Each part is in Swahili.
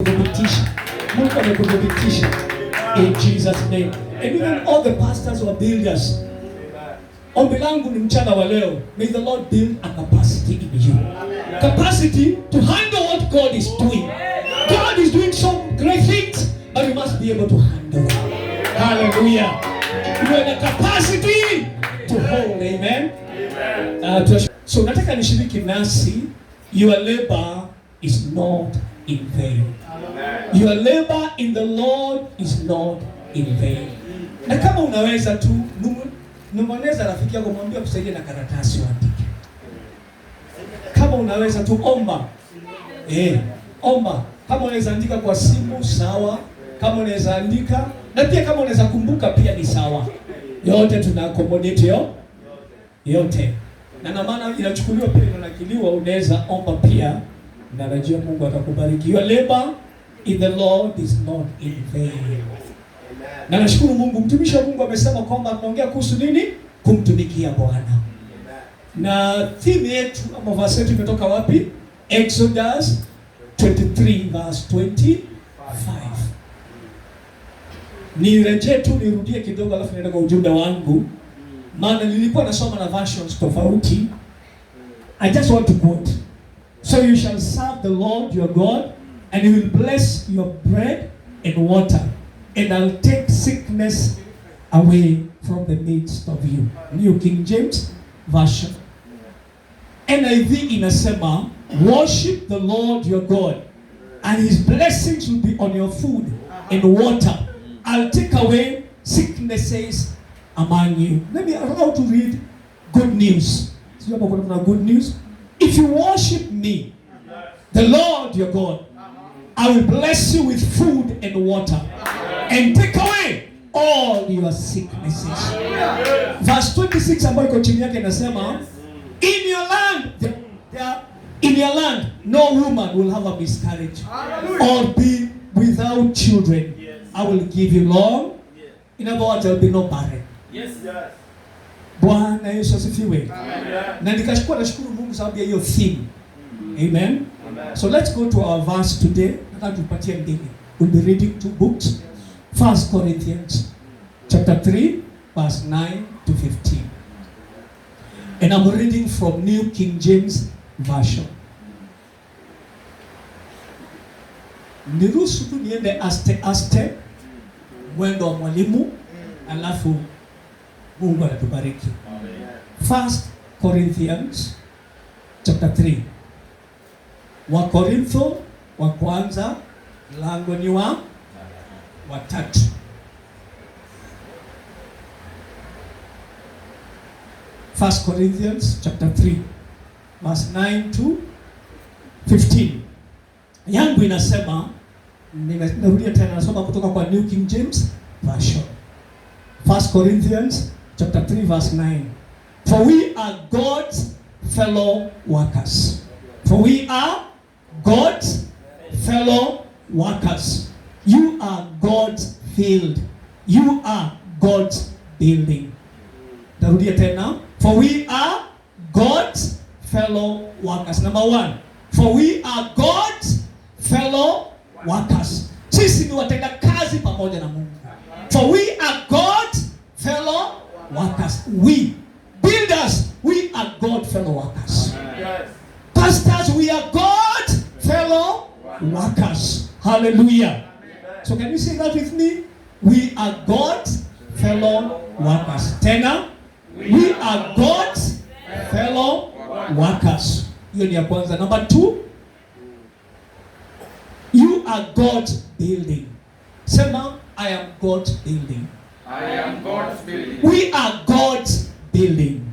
amekuthibitisha. Mungu amekuthibitisha. In Jesus' name. And even all the pastors who are builders. Ombi langu ni mchana wa leo. May the Lord build a capacity in you. Capacity to handle what God is doing. God is doing some great things, but you must be able to handle it. Hallelujah. You have the capacity to hold. Amen. So nataka nishiriki nasi, your labor is not in vain. Your labor in the Lord is not in vain. Na kama unaweza tu numoneza rafiki yako, mwambie kusaidie na karatasi uandike. Kama unaweza tu omba. Omba. Kama unaweza andika kwa simu sawa, kama unaweza andika, na pia kama unaweza kumbuka pia ni sawa. Yote tuna accommodate yote. Na maana inachukuliwa pia inanakiliwa, unaweza omba pia, na najua Mungu atakubariki. Your labor in the Lord is not in vain. Na nashukuru Mungu, mtumishi wa Mungu amesema kwamba tunaongea kuhusu nini? Kumtumikia Bwana. Na theme yetu ama verse yetu imetoka wapi? Exodus 23 verse 25. Nirejee tu nirudie kidogo alafu niende kwa ujumbe wangu. Maana nilikuwa nasoma na versions tofauti. I just want to quote. So you shall serve the Lord your God, and he will bless your bread and water, and I'll take sickness away from the midst of you. New King James Version. NIV inasema, worship the Lord your God, and his blessings will be on your food and water. I'll take away sicknesses among you. Let me allow to read good news. Good news. If you worship me, the Lord your God, I will bless you with food and water, and take away all your sicknesses. Verse 26 ambayo iko chini yake inasema, in your land no woman will have a miscarriage or be without children. I will give you long. In other words, there will be no barren. Bwana Yesu asifiwe. Na nashukuru Mungu sababu ya hiyo theme. Amen. So let's go to our verse today. Nataka tupatie ndini. We'll be reading two books. 1 Corinthians chapter 3 verse 9 to 15. And I'm reading from New King James Version. Niruhusu tu niende aste mwendo wa mwalimu, alafu Mungu anatubariki. 1 Corinthians chapter 3. Wa Korintho wa kwanza mlango ni wa 3. First Corinthians chapter 3 verse 9 to 15. Yangu inasema, narudia tena, nasoma kutoka kwa New King James Version. 1 Corinthians chapter 3 verse 9. For we are God's fellow workers. For we are God's fellow workers. You are God's field. You are God's building. Narudia tena. For we are God's fellow workers. Number 1. For we are God's fellow workers. Sisi ni watenda kazi pamoja na Mungu. For we are God's fellow workers. We builders, we are God's fellow workers. Pastors, we are God's fellow workers. Hallelujah. So can you say that with me? We are God's fellow workers. Tena, we are God's fellow workers. Hiyo ni ya kwanza. Number 2, you are God's building. Sema, I am God's building. I am God's building. We are God's building.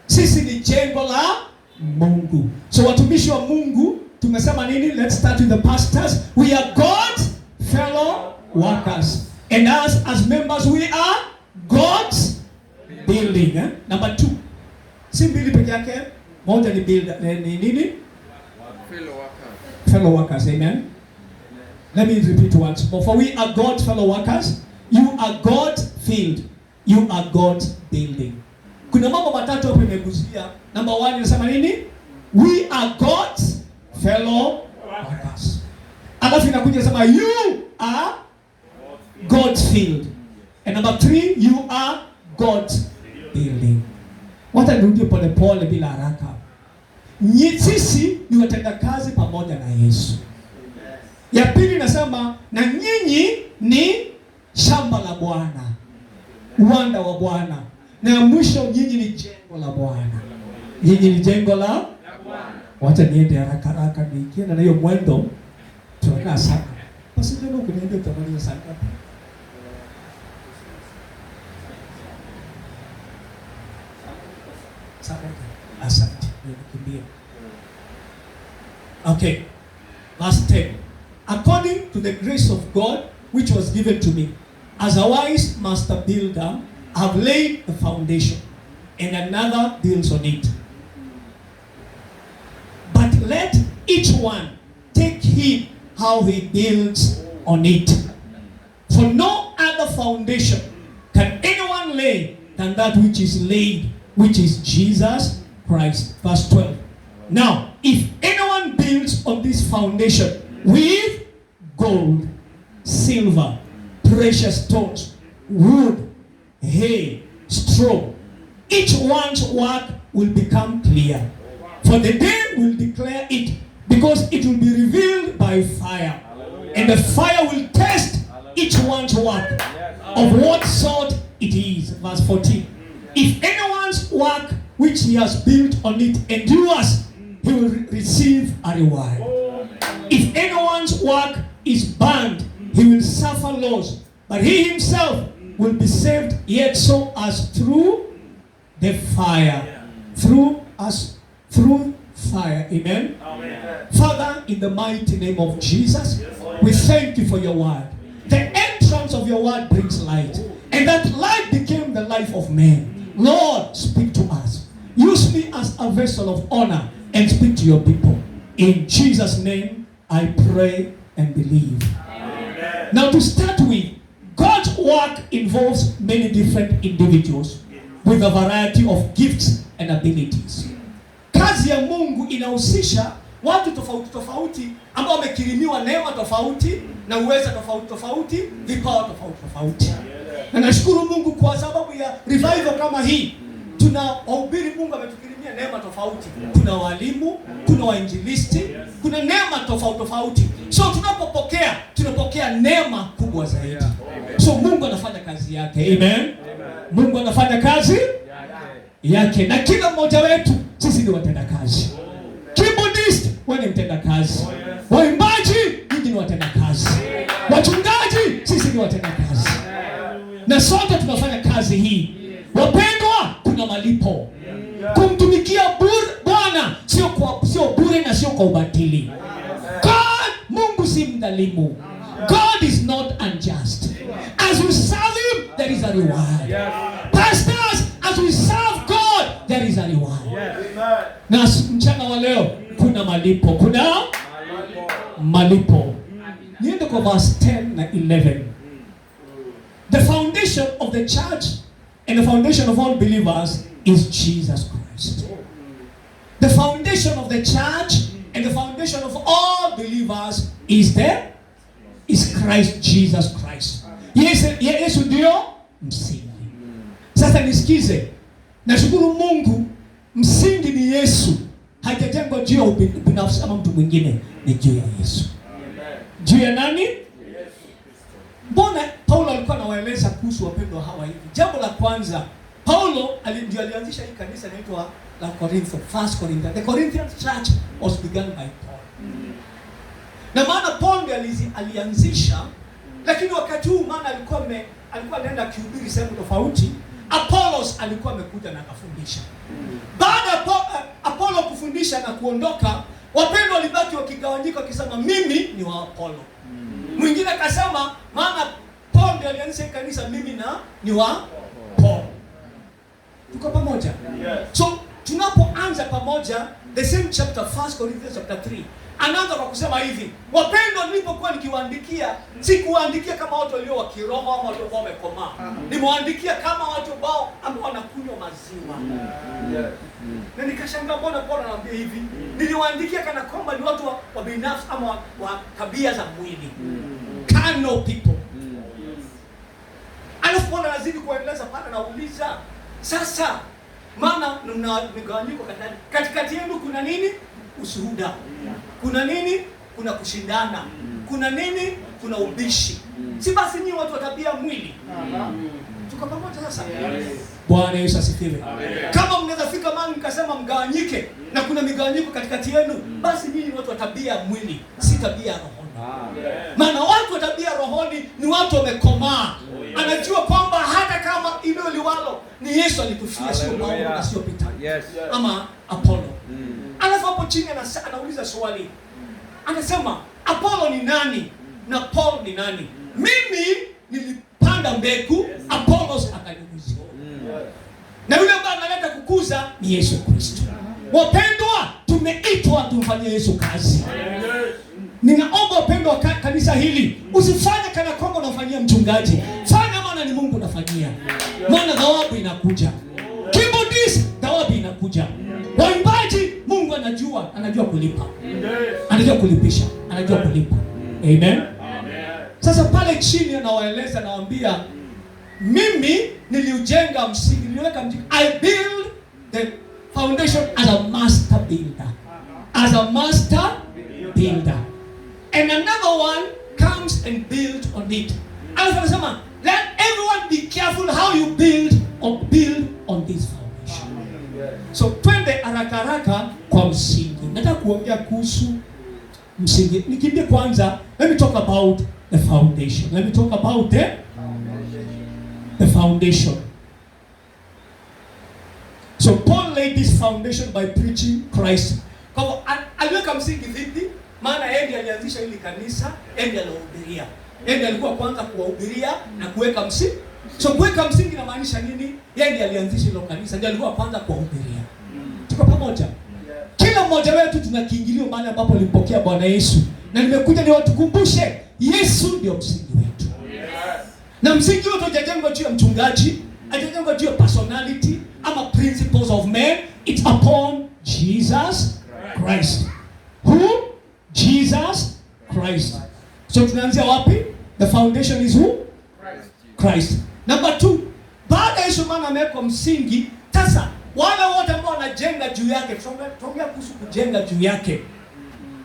Sisi ni jengo la Mungu. So watumishi wa Mungu tumesema nini? Let's start with the pastors. We are God's fellow workers. And us as members, we are God's building. Number 2. Si mbili peke yake. Moja ni builder. Ni nini? Fellow workers. Fellow workers. Amen. Let me repeat once more. For we are God's fellow workers. You are God's field. You are God's building. Kuna mambo matatu hapo imeguzia. Number 1 inasema nini? We are God's fellow workers. Alafu inakuja sema you are God's field. And number 3, you are God's building. Wacha nirudie pole pole bila haraka. Sisi ni watendakazi pamoja na Yesu. Ya pili nasema na nyinyi ni shamba la Bwana, uwanda wa Bwana. Na ya mwisho, nyinyi ni jengo la Bwana. Nyinyi ni jengo la Bwana. Wacha niende haraka haraka nikienda na hiyo mwendo tunakaa sana. Basi ndio kuniambia utamaliza sana hapa. Asante. Nikimbia. Okay. Verse 10. According to the grace of God which was given to me, as a wise master builder, I have laid the foundation, and another builds on it. But let each one take heed how he builds on it. For no other foundation can anyone lay than that which is laid, which is Jesus Christ. Verse 12. Now, if anyone builds on this foundation with gold, silver, precious stones, wood, hay, straw, each one's work will become clear. For the day will declare it, because it will be revealed by fire. And the fire will test each one's work of what sort it is. Verse 14. If anyone's work which he has built on it endures, he will receive a reward. If anyone's work is burned, he will suffer loss, but he himself will be saved, yet so as through the fire. Through fire. Amen? Amen. Father, in the mighty name of Jesus, we thank you for your word. The entrance of your word brings light, and that light became the life of man. Lord, speak to us. Use me as a vessel of honor and speak to your people. In Jesus' name, I pray and believe. Amen. Now, to start with, God's work involves many different individuals with a variety of gifts and abilities. Kazi ya Mungu inahusisha watu tofauti tofauti ambao wamekirimiwa neema tofauti na uweza tofauti tofauti, vipawa tofauti tofauti. Na nashukuru Mungu kwa sababu ya revival kama hii. Tuna wahubiri, Mungu ametukirimia neema tofauti. Kuna walimu, kuna wainjilisti, kuna neema tofauti tofauti. So tunapokea neema kubwa zaidi. So Mungu anafanya kazi yake. Amen. Mungu anafanya kazi yake, na kila mmoja wetu sisi ni watenda kazi. Keyboardist, wewe ni mtenda kazi. Waimbaji, ninyi ni watenda kazi. Wachungaji, sisi ni watenda kazi. Na sote tunafanya kazi hii. Wapendwa, kuna malipo. Kumtumikia Bwana sio bure na sio kwa ubatili. God, Mungu si mdhalimu. God is not unjust. As we serve him, there is a reward. Pastors, as we serve God, there is a reward. Na mchana wa leo kuna malipo. Kuna malipo. Niende kwa verse 10 na 11. The foundation of the church and the foundation of all believers is Jesus Christ. The foundation of the church and the foundation of all believers is Christ Jesus Christ. Yesu ndio msingi. Sasa nisikize. Nashukuru Mungu, msingi ni Yesu. Haijajengwa juu ya ubinafsi ama mtu mwingine, ni juu ya Yesu. Juu ya nani? Mbona Paulo alikuwa anawaeleza kuhusu wapendwa hawa hivi? Jambo la kwanza, Paulo alianzisha hii kanisa inaitwa la Korintho, First Corinthians. The Corinthian church was begun by Paul. Na maana Paul ndiye alianzisha, lakini wakati huu maana alikuwa anaenda kuhubiri sehemu tofauti. Apollos alikuwa amekuja na akafundisha. Baada ya Apollo kufundisha na kuondoka, wapendwa walibaki wakigawanyika wakisema mimi ni wa Apollo. Mwingine akasema maana Paul ndiye alianzisha kanisa, mimi ni wa Paul. Tuko pamoja? Yes. So tunapoanza pamoja the same chapter, 1 Corinthians chapter 3, Anaanza kwa kusema hivi, wapendwa, nilipokuwa nikiwaandikia, sikuwaandikia kama watu walio wa kiroho ama watu ambao wamekomaa. Nimewaandikia kama watu ambao wanakunywa maziwa. Na nikashangaa, mbona Paulo anawaambia hivi? Niliwaandikia kana kwamba ni watu wa binafsi ama wa tabia za mwili. Carnal people. Alafu Paulo anazidi kueleza pale, nauliza, sasa maana mna migawanyiko katikati yenu, kuna nini? Ushuhuda. Kuna nini? Kuna kushindana. Kuna nini? Kuna ubishi. Si basi nyinyi watu wa tabia mwili. Tuko pamoja sasa? Bwana Yesu asifiwe. Kama mnaweza fika mahali mkasema mgawanyike na kuna migawanyiko katikati yenu, basi nyinyi watu wa tabia mwili, si tabia rohoni. Maana watu wa tabia rohoni ni watu wamekomaa. Anajua kwamba hata kama ilo liwalo ni Yesu alitufia, sio Paulo na sio Peter. Ama Apollo. Alafu hapo chini anauliza swali. Anasema Apollo ni nani na Paul ni nani? Mimi nilipanda mbegu, Apollos akanyunyizia. Na yule ambaye analeta kukuza ni Yesu Kristo. Wapendwa, tumeitwa tumfanyie Yesu kazi. Ninaomba wapendwa kanisa hili, usifanye kana kwamba unafanyia mchungaji. Fanya maana ni Mungu unafanyia. Maana thawabu inakuja. Keyboardist, thawabu inakuja. Waimbaji, Mungu anajua kulipa. Anajua kulipisha, anajua kulipa. Amen. Sasa pale chini anawaeleza, nawaambia, mimi niliujenga msingi, niliweka msingi. I build the foundation as a master builder. As a master builder. And another one comes and builds on it. Alafu anasema, let everyone be careful how you build on this foundation. So twende haraka kwa msingi. Nataka kuongea kuhusu msingi. Nikimbie kwanza, let me talk about the foundation. Let me talk about the foundation. So Paul laid this foundation by preaching Christ. Kwa aliweka msingi vipi? Maana yeye ndiye alianzisha hili kanisa, yeye ndiye anahubiria. Yeye ndiye alikuwa kwanza kuwahubiria na kuweka msingi. So kuweka msingi inamaanisha nini? Yeye ndiye alianzisha hilo kanisa, ndiye alikuwa kwanza kuwahubiria. Tuko pamoja? Kila mmoja wetu tuna kiingilio mahali ambapo alimpokea Bwana Yesu. Na nimekuja niwatukumbushe, Yesu ndio msingi wetu. Na msingi wetu hujajengwa juu ya mchungaji, hujajengwa juu ya personality ama principles of men. It's upon Jesus Christ. Who? Jesus Christ. So tunaanzia wapi? The foundation is who? Christ. Number 2. Baada ya Yesu maana ameweka msingi, sasa wale wote ambao wanajenga juu yake, tunaongea kuhusu kujenga juu yake,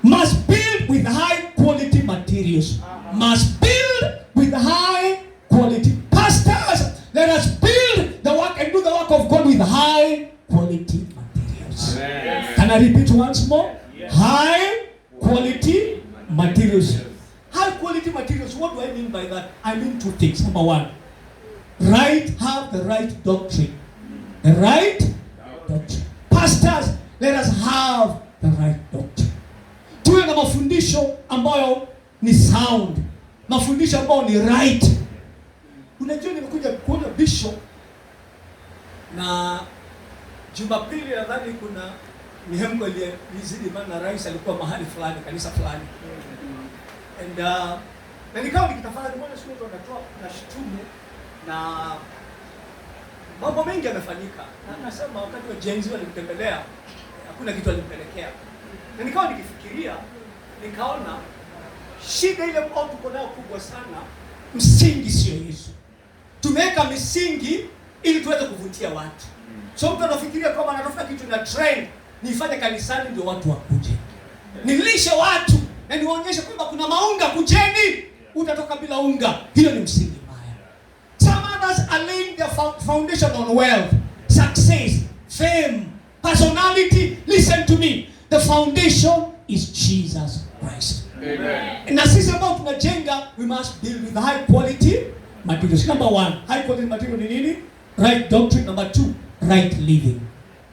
must build with high quality materials. Must build with high quality. Pastors, let us build the work and do the work of God with high quality materials. Amen. Can I repeat once more? Yes. High quality materials. High quality materials, what do I mean by that? I mean two things. Number 1, have the right doctrine. The right doctrine. Pastors, let us have the right doctrine. Tuwe na mafundisho ambayo ni sound. Mafundisho ambayo ni right. Unajua nimekuja kuona bishop na Jumapili nadhani kuna mihemko ilizidi, maana rais alikuwa mahali fulani, kanisa fulani. And na nikawa nikitafakari, mbona siku hizo wanatoa na shitumu na mambo mengi yamefanyika. Na nasema wakati wa jenzi walimtembelea, hakuna kitu alimpelekea. Na nikawa nikifikiria, nikaona shida ile ambao tuko nayo kubwa sana, msingi sio Yesu. Tumeweka misingi ili tuweze kuvutia watu. So mtu anafikiria kama anatafuta kitu na trend, nifanye kanisani ndio watu wakuje. Nilishe watu na niwaonyeshe kwamba kuna maunga, kujeni, utatoka bila unga. Hiyo ni msingi mbaya. Some others are laying their foundation on wealth, success, fame, personality. Listen to me. The foundation is Jesus Christ. Amen. Na sisi ambao tunajenga, we must build with high quality materials. Number 1, high quality material ni nini? Right doctrine. Number 2, right living.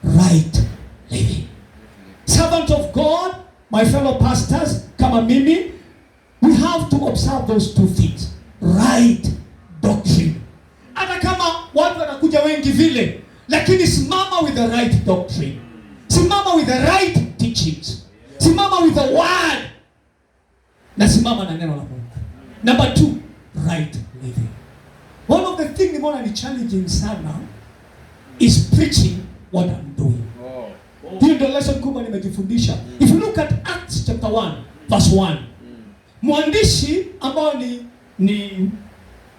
Right living. Servant of God, my fellow pastors, kama mimi, we have to observe those two things. Right doctrine. Hata kama watu wanakuja wengi vile, lakini simama with the right doctrine. Simama with the right teachings. Simama with the word. Na simama na neno la Mungu. Number 2, right living. One of the things nimeona ni challenging sana is preaching what I'm doing. Hiyo ndio lesson kubwa nimejifundisha. If you look at Acts chapter 1 verse 1. Mwandishi ambao ni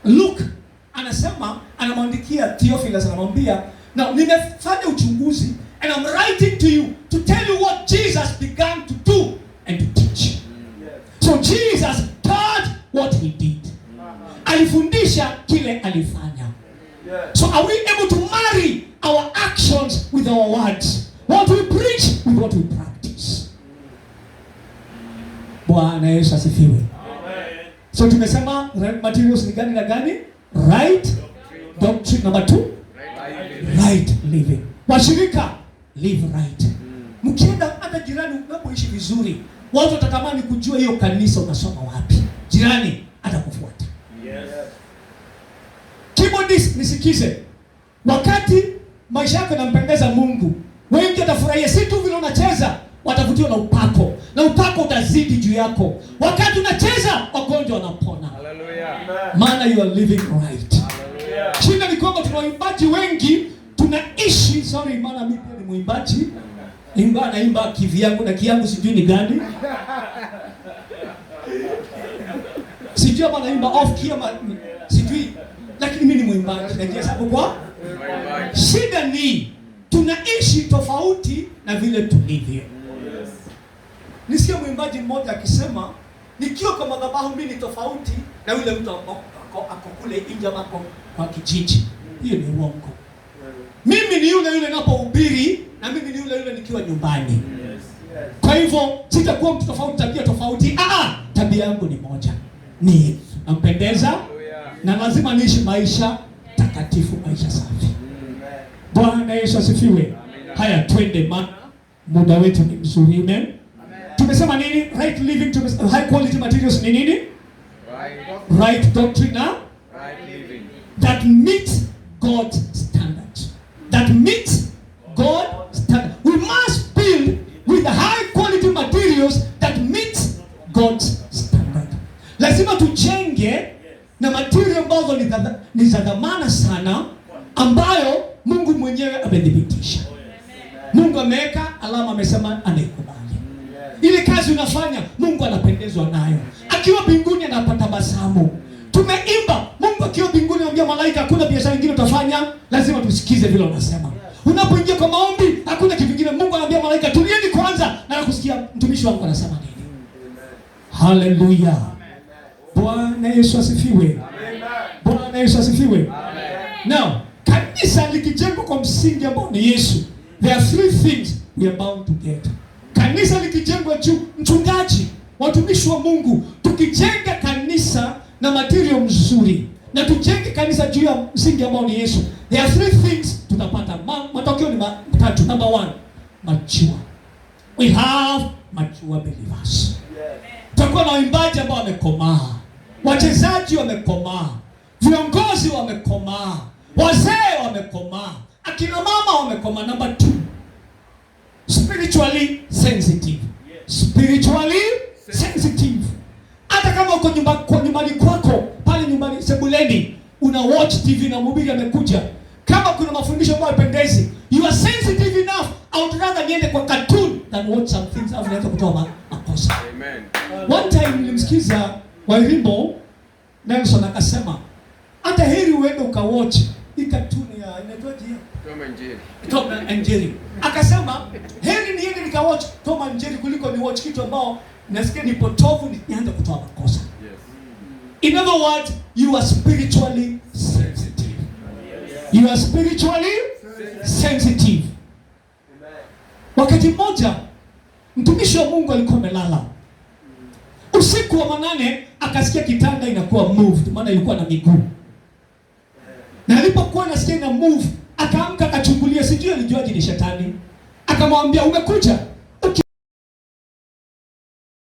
Luke anasema, anamwandikia Theophilus, anamwambia, now nimefanya uchunguzi and I'm writing to you to tell you what Jesus began to do and to teach. So Jesus taught what he did. Alifundisha kile alifanya. So are we able to marry our actions with our words? What we preach with what we practice. Bwana Yesu asifiwe. So tumesema materials ni gani na gani? Right doctrine. Number 2, right living. Washirika, live right. Mkienda hata jirani unapoishi vizuri, watu watatamani kujua hiyo kanisa unasoma wapi. Jirani atakufuata. Yes. Keyboardist, nisikize. Wakati maisha yako yanampendeza Mungu, wengi watafurahia si tu vile unacheza, watavutiwa na upako. Na upako utazidi juu yako. Wakati unacheza, wagonjwa wanapona. Hallelujah. Maana you are living right. Hallelujah. Shida ni kwamba tuna waimbaji wengi, tunaishi, maana mimi pia ni mwimbaji. Naimba kivyangu na kiangu sijui ni gani. Sijui ama naimba off key ama sijui, lakini mimi ni mwimbaji. Najua sababu kwa shida ni tunaishi tofauti na vile tulivyo. Nisikia mwimbaji mmoja akisema, nikiwa kwa madhabahu mimi ni tofauti na yule mtu ako kule nje ama kwa kijiji. Hiyo ni uongo. Mimi ni yule ninapohubiri na mimi ni yule nikiwa nyumbani. Kwa hivyo sitakuwa mtu tofauti, tabia tofauti. Tabia yangu ni moja. Ni nampendeza na lazima niishi maisha takatifu, maisha safi. Bwana Yesu asifiwe. Haya, twende, muda wetu ni mzuri. Amen. Tumesema nini? Right living, high quality materials ni nini? Right doctrine, right living that meets God's standards. That meets God's standards. We must build with the high quality materials that meets God's standard. Lazima tujenge na material ambazo ni za dhamana sana, ambayo Mungu mwenyewe amedhibitisha. Mungu ameweka alama, amesema anaikubali. Ile kazi unafanya Mungu anapendezwa nayo. Akiwa mbinguni anapata basamu. Tumeimba, Mungu akiwa mbinguni anambia malaika hakuna biashara nyingine utafanya, lazima tusikize vile unasema. Unapoingia kwa maombi hakuna kitu kingine, Mungu anambia malaika tulieni kwanza na kusikia mtumishi wangu anasema nini. Hallelujah. Bwana Yesu asifiwe. Bwana Yesu asifiwe. Now, kanisa likijengwa kwa msingi ambao ni Yesu, there are 3 things we are bound to get. Kanisa likijengwa juu, mchungaji, watumishi wa Mungu, tukijenga kanisa na material mzuri, na tujenge kanisa juu ya msingi ambao ni Yesu, there are 3 things tutapata. Matokeo ni 3. Number 1, mature. We have mature believers. Tutakuwa na waimbaji ambao wamekomaa, wachezaji wamekomaa, viongozi wamekomaa, wazee wamekomaa, akina mama wamekomaa. Number 2, spiritually sensitive. Spiritually sensitive. Hata kama uko nyumbani kwako, pale nyumbani sebuleni, una watch TV na mhubiri amekuja, kama kuna mafundisho ambayo yapendezi, you are sensitive enough, I would rather niende kwa cartoon than watch some things au niweze kutoa makosa. Amen. One time nilimsikiza Wairimbo Nelson akasema, hata heri uende ukawatch hii cartoon ya inaitwaje hiyo? Tom and Jerry. Akasema heri niende nikawatch Tom and Jerry kuliko ni watch kitu ambao nasikia ni potofu nianze kutoa makosa. Yes. In other words, you are spiritually sensitive. You are spiritually sensitive. Wakati mmoja mtumishi wa Mungu alikuwa amelala. Usiku wa manane akasikia kitanda inakuwa moved, maana ilikuwa na miguu. Na alipokuwa anasikia ina move, akaamka akachungulia, sijui alijuaje ni shetani. Akamwambia umekuja?